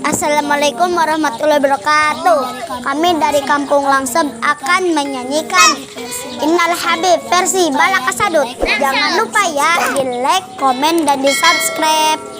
Assalamualaikum warahmatullahi wabarakatuh. Kami dari Kampung Langseb akan menyanyikan Innal Habib versi Balakasadut. Jangan lupa ya di like, komen, dan di subscribe.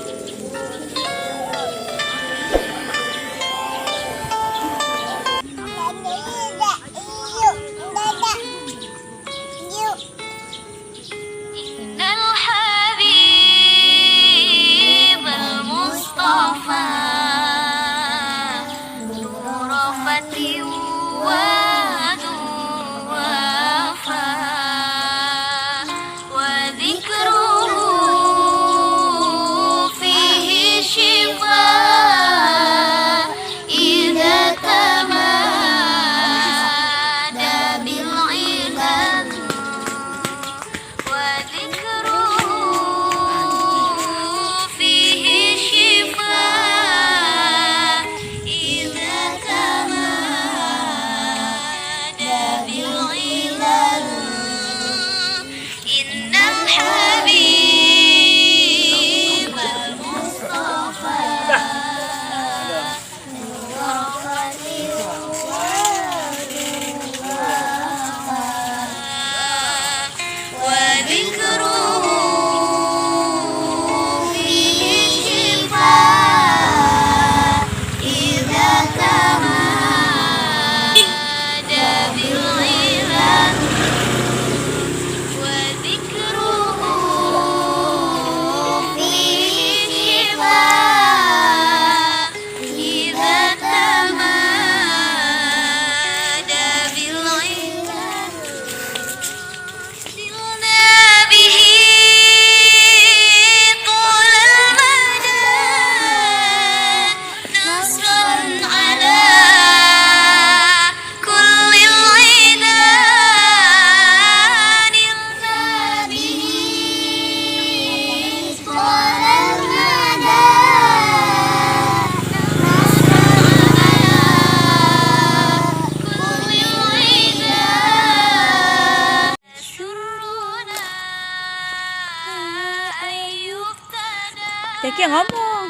Ceki yang ngomong.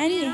Nani.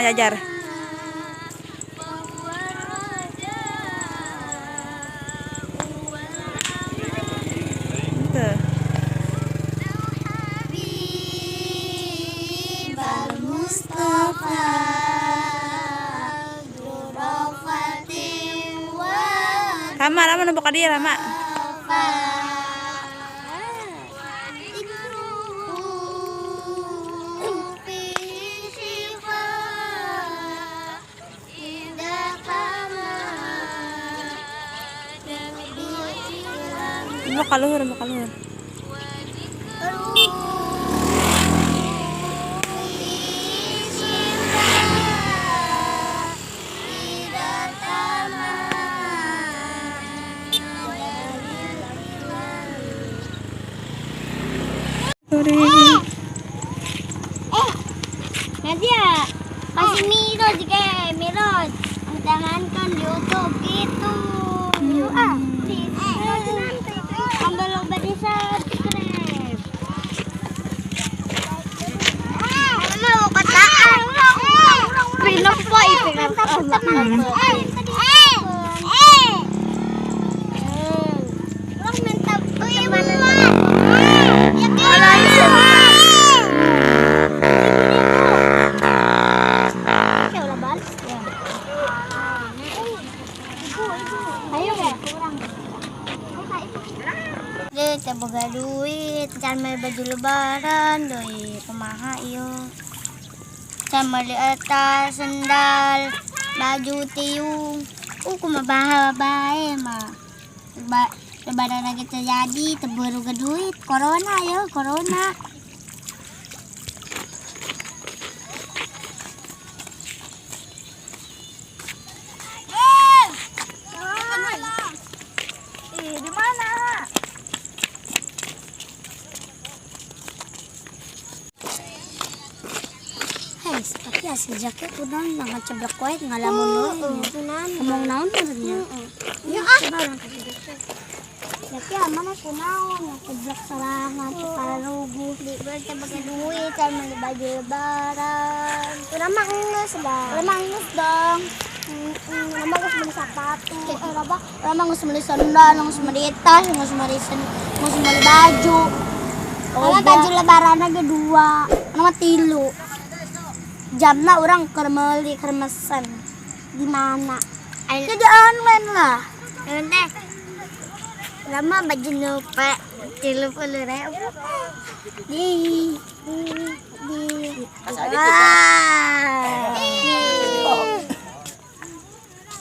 Ngajar. Rama nampak dia Rama. Makaluhur, makaluhur. Nadia, kasih Mirod ke Mirod. Ang tangan kan YouTube itu. Ang balong ba di subscribe? Mau kataan. Pinok po ipinap. Boga duit, jangan may baju lebaran, doi kumaha iyo. Jangan beli atas, sendal, baju tiung. Kumabaha bae mah. Lebaran lagi terjadi, terburu ke duit, corona yo, corona. Di mana? Tapi asli jaket udah nggak ceblok kuat ngalamun dulu. Ngomong naon menurutnya? Ya tapi aman aku naon ceblok serangan para rugu di berarti pakai duit kan beli baju lebaran. Urang mah geus dong. Urang mah geus dong. Urang mah geus beli sepatu. Urang mah geus beli sandal, geus beli tas, geus beli baju. Kalau baju lebaran aja 2, nama 3. Jamna orang kermeli kermesan di mana? Jadi online lah. Teh. Lama baju lupa 30.000. Di.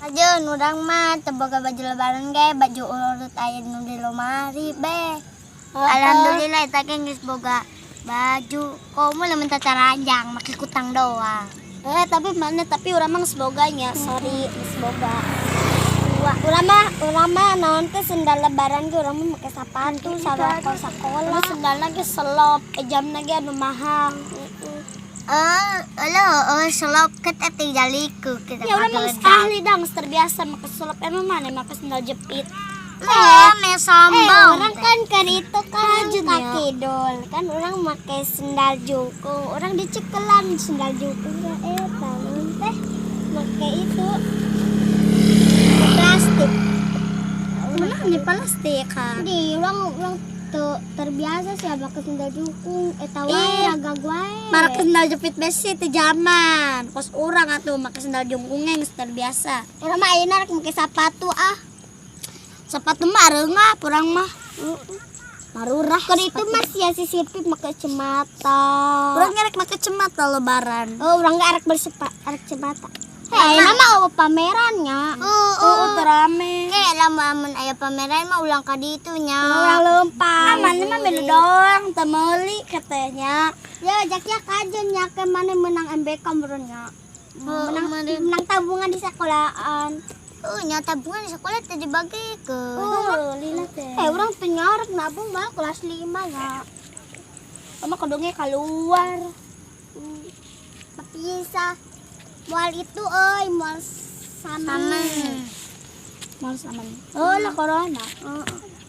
Aja urang mah teboga baju lebaran ge, baju urut aya nu di lemari be. Alhamdulillah eta ge geus boga baju, kamu lah minta ranjang, makai kutang doang. Tapi urang mah seboganya, sorry, seboga. Urang mah naon teh sendal lebaran ge urang mah make sepatu saroko sakola. Sendalna ge selop, jamna ge anu mahal. Selop ket tinggal liku kita. Ya urang mah ahli dang, terbiasa make selop emang mana make sendal jepit. Sombong. Orang kan itu kan kaki dol. Kan orang pakai sendal jukung. Orang dicekelan sendal jukung ya tangan teh pakai itu plastik. Mana di plastik kan? Di orang terbiasa sih pakai sendal jukung. Eta wae agak wae. Pakai sendal jepit besi teh zaman. Kos orang atuh pakai sendal jukungnya geus terbiasa. Urang mah ayeuna rek make sepatu sepatu mah reungah kurang mah. Marurah. Kan itu masih sisipip make cemata. Urang ngerek make cemata lebaran. Urang ge arek arek cemata. Nama pamerannya. Terame. Lamun aya pameran mah ulang ka ditu nya. Ulang leumpang. Mana mah beda doang, teu meuli katanya. Ya jaknya kajen nya ke mana menang MBK meureunnya. Menang tabungan di sekolahan. Nya tabungan di sekolah teh dibagikeun. Lila teh. Urang teh ngarep nabung mah kelas 5 nya. Mama kodongnya keluar. Bisa. Moal itu moal saman. Moal saman. Lah corona.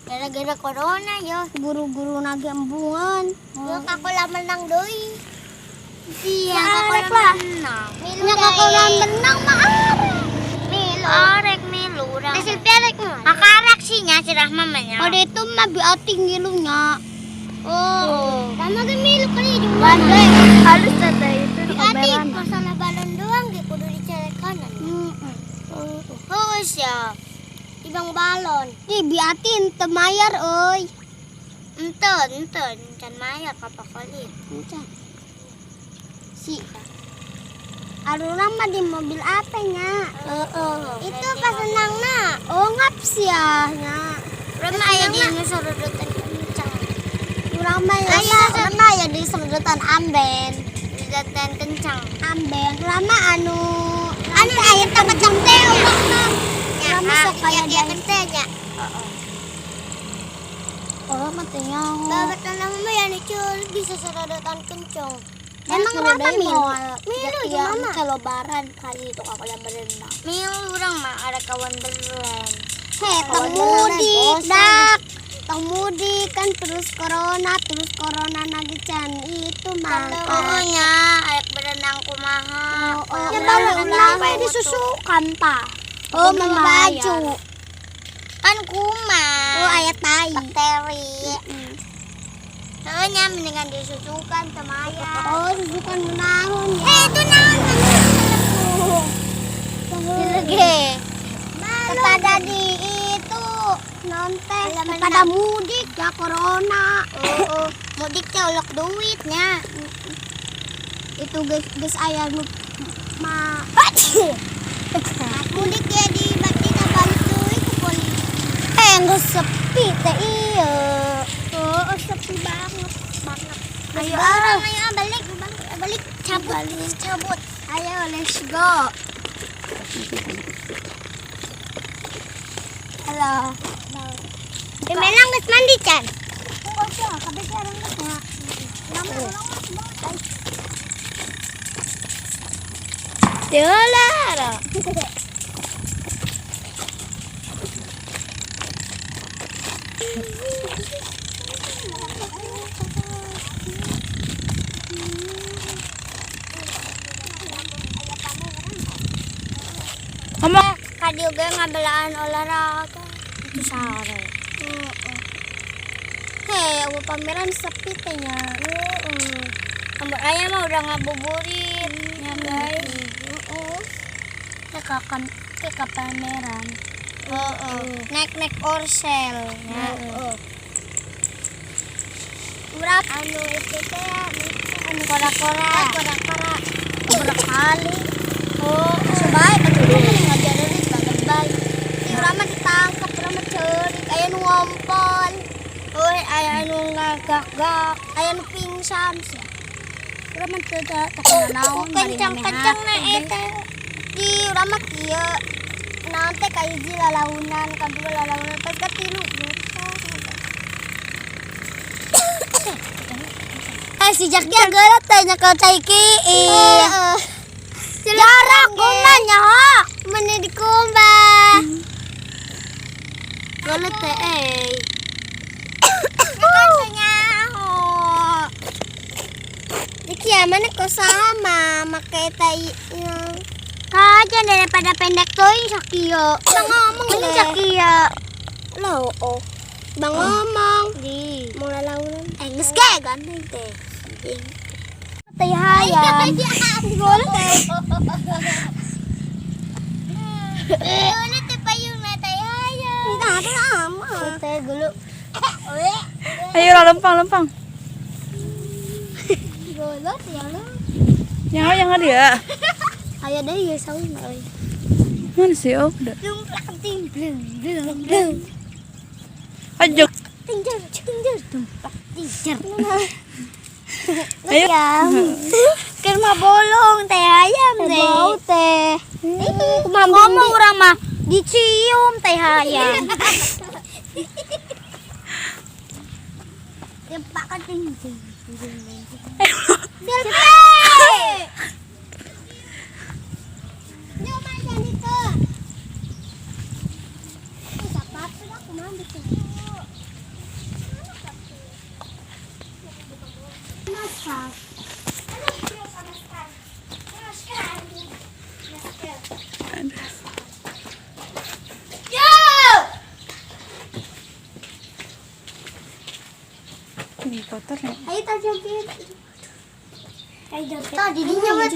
Gara-gara corona yo, guru-guru nage embungan. Yo kakola menang deui. Iya, kakola menang. Nya kakola menang mah arek milu urang. Silvia arek mah. Akarak sih nya si Rahma mah nya. Pada itu mah biati ngilunya. Sama ge milu kali di mana. Halus tata itu di kameran. Masalah balon doang ge kudu dicek kanan. Ya. Ibang balon. Di biati teu mayar euy. Enten can mayar kapakalit. Encan. Si Arurang mah di mobil apanya? Itu pas senangna. Ngap sia nya. Rama aya di sarudutan kencang. Rama ya di sarudutan amben. Sarudutan kencang. Amben. Rama anu aya kencang teh umakna. Rama sok kaya dia kentenya. Oh, matanya. Babat nang mah ya nicul bisa sarudutan kencang. Emang Rama milu ya mama. Kelobaran kali itu kalau berenang. Milu urang mah ada kawan berenang. Temudi dak. Temudi kan terus corona lagi can itu mah. Pokoknya ayak berenang kumaha. Ya berenang we disusukan pa. Oh, mama baju. Kan kuman. Oh, aya tai. Bakteri. Soalnya mendingan disusukan sama ayah. Oh, susukan menahun ya. Itu naon. Oke. Kepada di itu nonton kepada mudik ya corona. Mudik teh olok duitnya. Itu geus aya nu mudik ya di batina bantu itu polisi. Geus sepi teh ieu. Oh, sepi banget. Ayo balik cabut. Ayo let's go. Halo. Melang geus mandi can. Enggak, kabeh sekarang geus. Deulah. Ngomong. Kadi oge ngabelaan olahraga. Itu sare. Hei, pameran sepi teh nya. Ambil ayah mah udah ngabuburit. Ya guys. Ke pameran. Naik orsel. Urap anu itu teh anu kora-kora. Berapa kali? Oh, sebaik atuh ngajarin baik. Di urang mah ditangkap, urang mah ceurik, aya nu ngompol. Aya nu ngagak-gak, aya nu pingsan sia. Urang mah teu naon kencang-kencang na eta. Di urang mah kieu. Naon teh ka hiji lalaunan, kadua lalaunan, pas katilu. Si Jakia geuleuh teh nya ka Caiki. Jarak kumbanya ho. Meni di kumbah. Geuleuh teh Katanya ho. Dikia mana kok sama make tai. Kaja daripada pendek teuing sakieu. Bang ngomong deh. Sakieu. Loh, Bang ngomong. Di. Mau lalaunan. Geus ge ganteng teh. Teh hayam. Gol teh. Ini teh payungna teh hayam. Tidak ada aman. Teh gulu. Ayo lempang. Golot ya lu. Yang dia. Aya deui geus sawi mah euy. Mana sih udah. Lumplak ting bleng. Ayo. Tinjer tumpak tinjer. Ayo. Keur mah bolong teh hayam teh. Bau teh. Ngomong urang mah dicium teh hayam. Tempak ka tinjer. Nyoba jadi ke. Sapat aku mandi tuh. Masak. Ini kotor nih. Ayo tajogit. Ayo joget. Tadi dinya mah